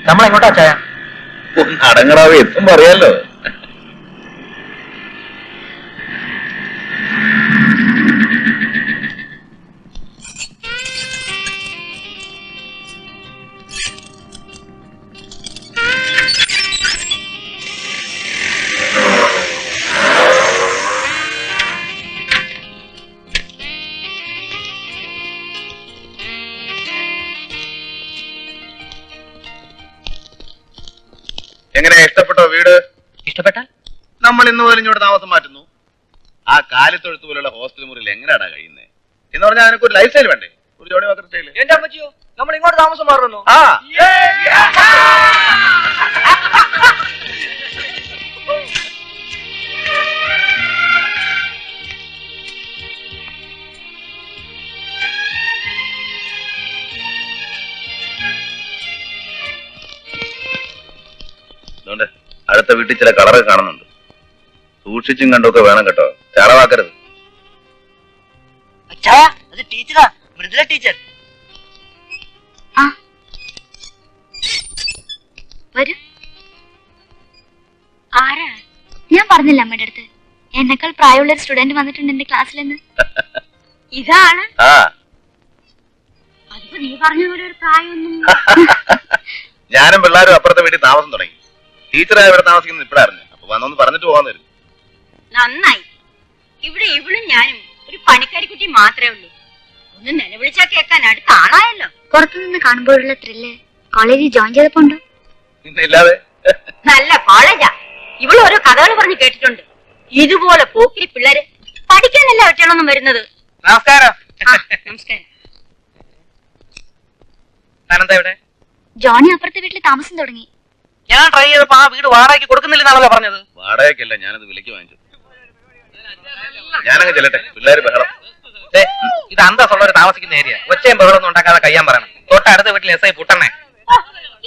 നമ്മൾ എങ്ങോട്ടാ ചായ? അടങ്ങടാവ് എത്തുമ്പോ അറിയാലോ. എങ്ങനെ ഇഷ്ടപ്പെട്ടോ വീട്? ഇഷ്ടപ്പെട്ടാൽ നമ്മൾ ഇന്ന് മുതൽ ഇങ്ങോട്ട് താമസം മാറ്റുന്നു. ആ കാലിത്തൊഴുത്ത് പോലുള്ള ഹോസ്റ്റൽ മുറിയിൽ എങ്ങനെയാടാ കഴിയുന്നത് എന്ന് പറഞ്ഞാൽ അതിനൊക്കെ ഒരു ലൈഫ് സ്റ്റൈൽ വേണ്ടേ? ഒരു ജോഡി മാത്രം സ്റ്റൈൽ. എന്റെ അമ്മച്ചിയോ, നമ്മൾ ഇങ്ങോട്ട് താമസം മാറുന്നു. ആ അടുത്ത വീട്ടിൽ ചില കളറൊക്കെ കാണുന്നുണ്ട്. സൂക്ഷിച്ചും കണ്ടൊക്കെ വേണം കേട്ടോ, ചളവാക്കരുത്. അത് ടീച്ചറാ, മൃദുല ടീച്ചർ. വരൂ. ആരാ? ഞാൻ പറഞ്ഞില്ല അമ്മയുടെ അടുത്ത് എന്നെക്കാൾ പ്രായമുള്ള ഒരു സ്റ്റുഡന്റ് വന്നിട്ടുണ്ട് എന്റെ ക്ലാസ്സിലെന്ന്. ഇതാണ്. അതിപ്പോ നീ പറഞ്ഞ പോലെ ഒരു പ്രായമൊന്നും. ഞാനും പിള്ളേരും അപ്പുറത്തെ വീട്ടിൽ താമസം തുടങ്ങി. ടീച്ചറായി ഇവിടെ താമസിക്കുന്നത് ഇപ്പഴറിഞ്ഞു. അപ്പൊ വന്നൊന്ന് പറഞ്ഞിട്ട് പോകാൻ. നന്നായി. ഇവിടെ ഇവളും ഞാനും ഒരു പണിക്കാരിക്കുട്ടി മാത്രമേ ഉള്ളൂ. ഒന്ന് നിലവിളിച്ചാ കേൾക്കാൻ അടുത്ത് ആളായല്ലോ. പുറത്തുനിന്ന് കാണുമ്പോഴുള്ള ത്രില്ല് കോളേജിൽ ജോയിൻ ചെയ്തപ്പോ ഉണ്ടോ? ഇല്ലാതെ. നല്ല കോളേജാ. ഇവള് ഓരോ കഥകൾ പറഞ്ഞ് കേട്ടിട്ടുണ്ട്. ഇതുപോലെ പോക്കിരി പിള്ളേര് പഠിക്കാനല്ല ഒറ്റയാളൊന്നും വരുന്നത്. നമസ്കാരം. നമസ്കാരം. അനന്ത എവിടെ? ജോണി അപ്പുറത്തെ വീട്ടിൽ താമസം തുടങ്ങി. ഞാൻ ട്രൈ ചെയ്തപ്പോ ആ വീട് വാടകയ്ക്ക് കൊടുക്കുന്നില്ലെന്നാണല്ലോ പറഞ്ഞത്. വാടകയ്ക്കല്ല, ഞാനത് വിലക്ക് വാങ്ങിച്ചു. ഞാനങ്ങ് ചെല്ലട്ടെ, പിള്ളേര് ബഹളം. ഇത് അന്തസ്സുള്ള ഒരു താമസിക്കുന്ന ഏരിയ. ഒച്ചയും ബഹളൊന്നും ഉണ്ടാക്കാതെ കയ്യാൻ പറയണം. തൊട്ടടുത്ത വീട്ടിൽ എസ് ഐ പുട്ടണേ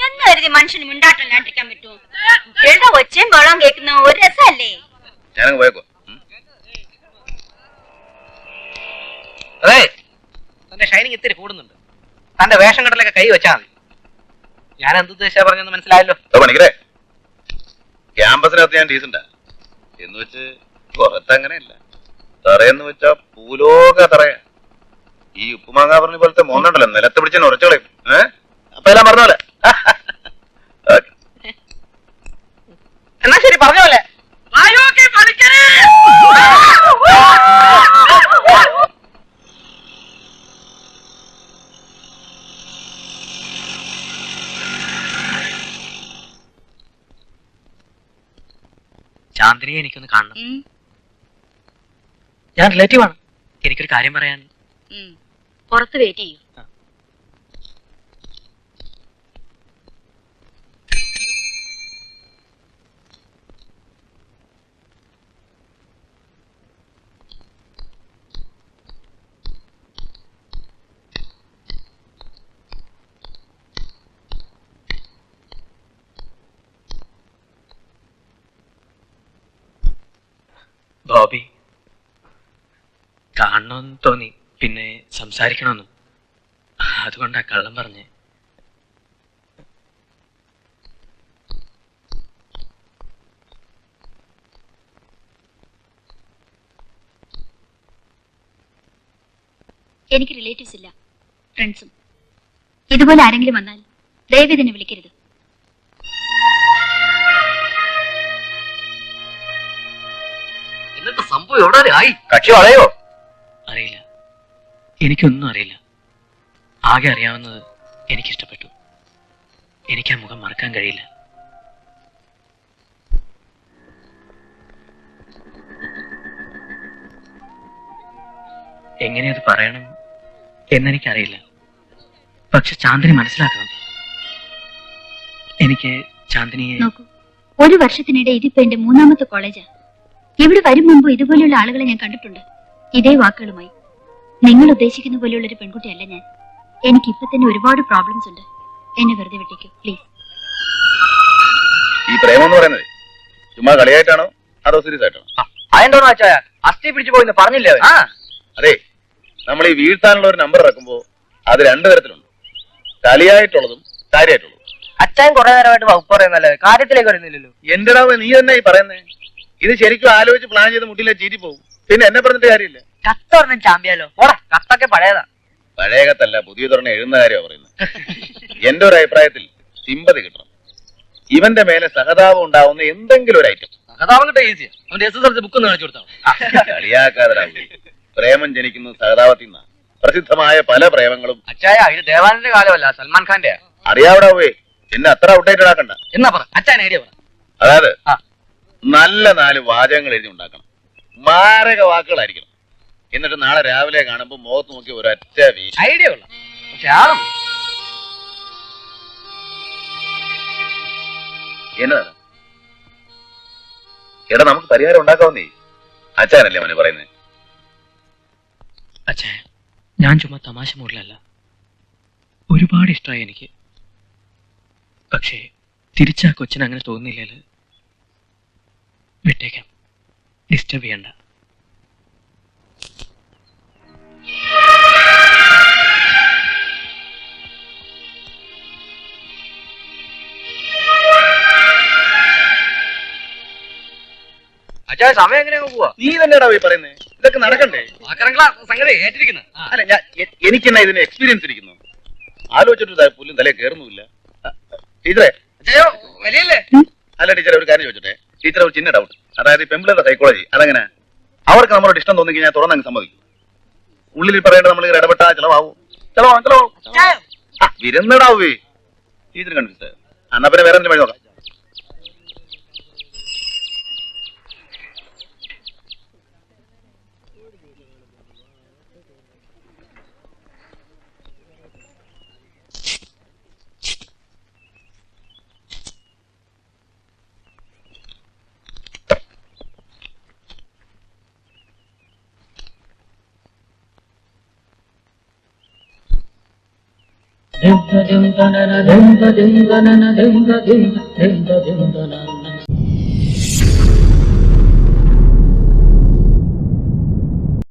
എന്ന് കരുതി മനുഷ്യന് മിണ്ടാട്ടല്ലാണ്ടിരിക്കാൻ പറ്റുമോ? കുട്ടികളുടെ ഒച്ചയും ബഹളവും കേൾക്കുന്ന ഒരു രസമല്ലേ? ഞാനങ്ങ് പോയേക്കോ. അതെ, തന്റെ ഷൈനിങ് ഇത്തിരി കൂടുന്നുണ്ട്. തന്റെ വേഷം കെട്ടലൊക്കെ കൈ വെച്ചാൽ മതി. ഞാൻ എന്തുദ്ദേശിച്ചാ പറഞ്ഞെന്ന് മനസ്സിലായല്ലോ. പണിക്കരെ, ക്യാമ്പസിനകത്ത് ഞാൻ ഡീസന്റാ എന്ന് വെച്ച് പുറത്തങ്ങനെയല്ല. തറയെന്ന് വെച്ചാ പൂലോക തറയാ. ഈ ഉപ്പുമാങ്ങാ പറഞ്ഞ പോലത്തെ മോന്നുണ്ടല്ലോ, നിലത്ത് പിടിച്ച് ഉറച്ചോളയും. അപ്പൊ എല്ലാം പറഞ്ഞ പോലെ. എന്നാ ശരി, പറഞ്ഞ പോലെ. ചാന്ദ്രിയെ എനിക്കൊന്ന് കാണണം. ഞാൻ റിലേറ്റീവ് ആണ്. എനിക്കൊരു കാര്യം പറയാൻ. പുറത്ത് വെയിറ്റ് ചെയ്യൂ. ബോബി, കാണണമെന്ന് തോന്നി, പിന്നെ സംസാരിക്കണമെന്നും. അതുകൊണ്ടാ കള്ളം പറഞ്ഞേ. എനിക്ക് റിലേറ്റീവ്സ് ഇല്ല, ഫ്രണ്ട്സും. ഇതുപോലെ ആരെങ്കിലും വന്നാൽ ദയവ് ഇതിനെ വിളിക്കരുത്. എന്നിട്ട് സംഭവം എവിടെ ആയി? കക്ഷി വളയോ? അറിയില്ല, എനിക്കൊന്നും അറിയില്ല. ആകെ അറിയാവുന്നത് എനിക്കിഷ്ടപ്പെട്ടു. എനിക്ക് ആ മുഖം മറക്കാൻ കഴിയില്ല. എങ്ങനെയത് പറയണം എന്നെനിക്കറിയില്ല. പക്ഷെ ചാന്ദിനി മനസ്സിലാക്കണം. എനിക്ക് ചാന്ദിനിയെ. നോക്കൂ, ഒരു വർഷത്തിനിടെ ഇതിപ്പോ എന്റെ മൂന്നാമത്തെ കോളേജാ. ഇവിടെ വരും മുമ്പ് ഇതുപോലെയുള്ള ആളുകളെ ഞാൻ കണ്ടിട്ടുണ്ട്, ഇതേ വാക്കുകളുമായി. നിങ്ങൾ ഉദ്ദേശിക്കുന്ന പോലെയുള്ള ഒരു പെൺകുട്ടിയല്ല ഞാൻ. എനിക്ക് ഇപ്പൊ തന്നെ ഒരുപാട് പ്രോബ്ലംസ് ഉണ്ട്. എന്നെ വെറുതെ വിട്ടേക്കൂ പ്ലീസ്. ഈ പ്രേമം എന്ന് പറയുന്നത് ചുമ്മാ കളിയായിട്ടാണോ അതോ സീരിയസ് ആയിട്ടാണോ? അതെന്തോന്ന് വെച്ചാ അസ്ഥി പിടിച്ചു പോയിന്ന് പറഞ്ഞില്ലേ? അതെ, നമ്മൾ ഈ വീഴ്ത്താനുള്ള ഒരു നമ്പർ ഇറക്കുമ്പോ അത് രണ്ടു തരത്തിലുണ്ട്, കളിയായിട്ടുള്ളതും കാര്യമായിട്ടുള്ളതും. അച്ഛൻ കുറെ നേരമായിട്ട് വകുപ്പ് പറയുന്നല്ലേ, കാര്യത്തിലേക്ക് വരുന്നില്ലല്ലോ. എന്റെ നീ തന്നെ ഈ പറയുന്നേ. ഇത് ശരിക്കും ആലോചിച്ച് പ്ലാൻ ചെയ്ത് മുട്ടിലെ ചീറ്റി പോകും. പിന്നെ എന്നെ പറഞ്ഞിട്ട് കാര്യമില്ല. കത്ത് പറഞ്ഞ ചാമ്പ്യാലോ? ഓടാ, കത്തൊക്കെ പഴയതാ. പഴയ കത്തല്ല, പുതിയ തുറന്ന് എഴുതുന്ന കാര്യമാണ് പറയുന്നത്. എന്റെ ഒരു അഭിപ്രായത്തിൽ സിമ്പതി കിട്ടണം. ഇവന്റെ മേലെ സഹതാപം ഉണ്ടാവുന്ന എന്തെങ്കിലും ഒരു ഐറ്റം. സഹതാപം കിട്ടാ ഈസിയാ. അവന്റെ SSLC ബുക്ക് ഒന്ന് കാണിച്ചു കൊടുത്താൽ കളിയാക്കാതെ. പ്രേമം ജനിക്കുന്നത് സഹതാപത്തിൽ നിന്നാണ്. പ്രസിദ്ധമായ പല പ്രേമങ്ങളും. അച്ചായ ഇത് ദേവാനന്റെ കാലമല്ല, സൽമാൻ ഖാന്റെ. അറിയാവിടാവേ, എന്നെ അത്ര ഔട്ട്ഡേറ്റഡ് ആക്കണ്ട. എന്നാ പറ, അച്ഛൻ ഐഡിയ പറ. അതായത് നല്ല 4 വാചകങ്ങൾ എഴുതി ഉണ്ടാക്കണം. മാരക വാക്കുകളായിരിക്കണം. എന്നിട്ട് നാളെ രാവിലെ കാണുമ്പോ മുഖത്ത് നോക്കി ഒരൊറ്റ വീശ്. ഐഡിയ ഉള്ള പക്ഷെ ആളും എന്നതാണ് എടാ, നമുക്ക് പരിഹാരം ഉണ്ടാക്കാവുന്നേ. അച്ഛനല്ലേ മോനെ പറയുന്നേ. അച്ഛാ, ഞാൻ ചുമ്മാ തമാശ മൂടിലല്ല. ഒരുപാട് ഇഷ്ടമായി എനിക്ക്. പക്ഷേ തിരിച്ചാ കൊച്ചിന് അങ്ങനെ തോന്നുന്നില്ലല്ലോ. വിട്ടേക്കാം, ഡിസ്റ്റർബ് ചെയ്യണ്ട. അച്ചായ സമയം എങ്ങനെയാ പോവാ? നീ തന്നെയാടാ പോയി പറയുന്നേ. ഇതൊക്കെ നടക്കണ്ടേ? സംഗതി ഏറ്റിരിക്കുന്നു. അല്ല, എനിക്കെന്നാ ഇതിന് എക്സ്പീരിയൻസ് ഇരിക്കുന്നു. ആലോചിച്ചിട്ട് പുല്ലും തലേ കയറുന്നുമില്ല. ടീച്ചറെ, അച്ചായോ വലിയല്ലേ? അല്ല ടീച്ചറെ, ഒരു കാര്യം ചോദിച്ചോട്ടെ. ടീച്ചറെ, ഒരു ചിന്ന ഡൗട്ട്. അതായത് പെമ്പിളുടെ സൈക്കോളജി അതെങ്ങനെ? അവർക്ക് നമ്മളോട് ഇഷ്ടം തോന്നിക്ക് ഞാൻ തുറന്നങ്ങ് സമ്മതിക്കും. ഉള്ളിൽ പറയേണ്ടത് നമ്മൾ ഇടപെട്ടാ ചെലവാവും. വിരുന്നിടാവേ. Teacher confuse. എന്നാ പിന്നെ വേറെ എന്തെങ്കിലും വഴി നോക്കാം. dim da dim da na na dim da dim da na na dim da dim da dim da dim da na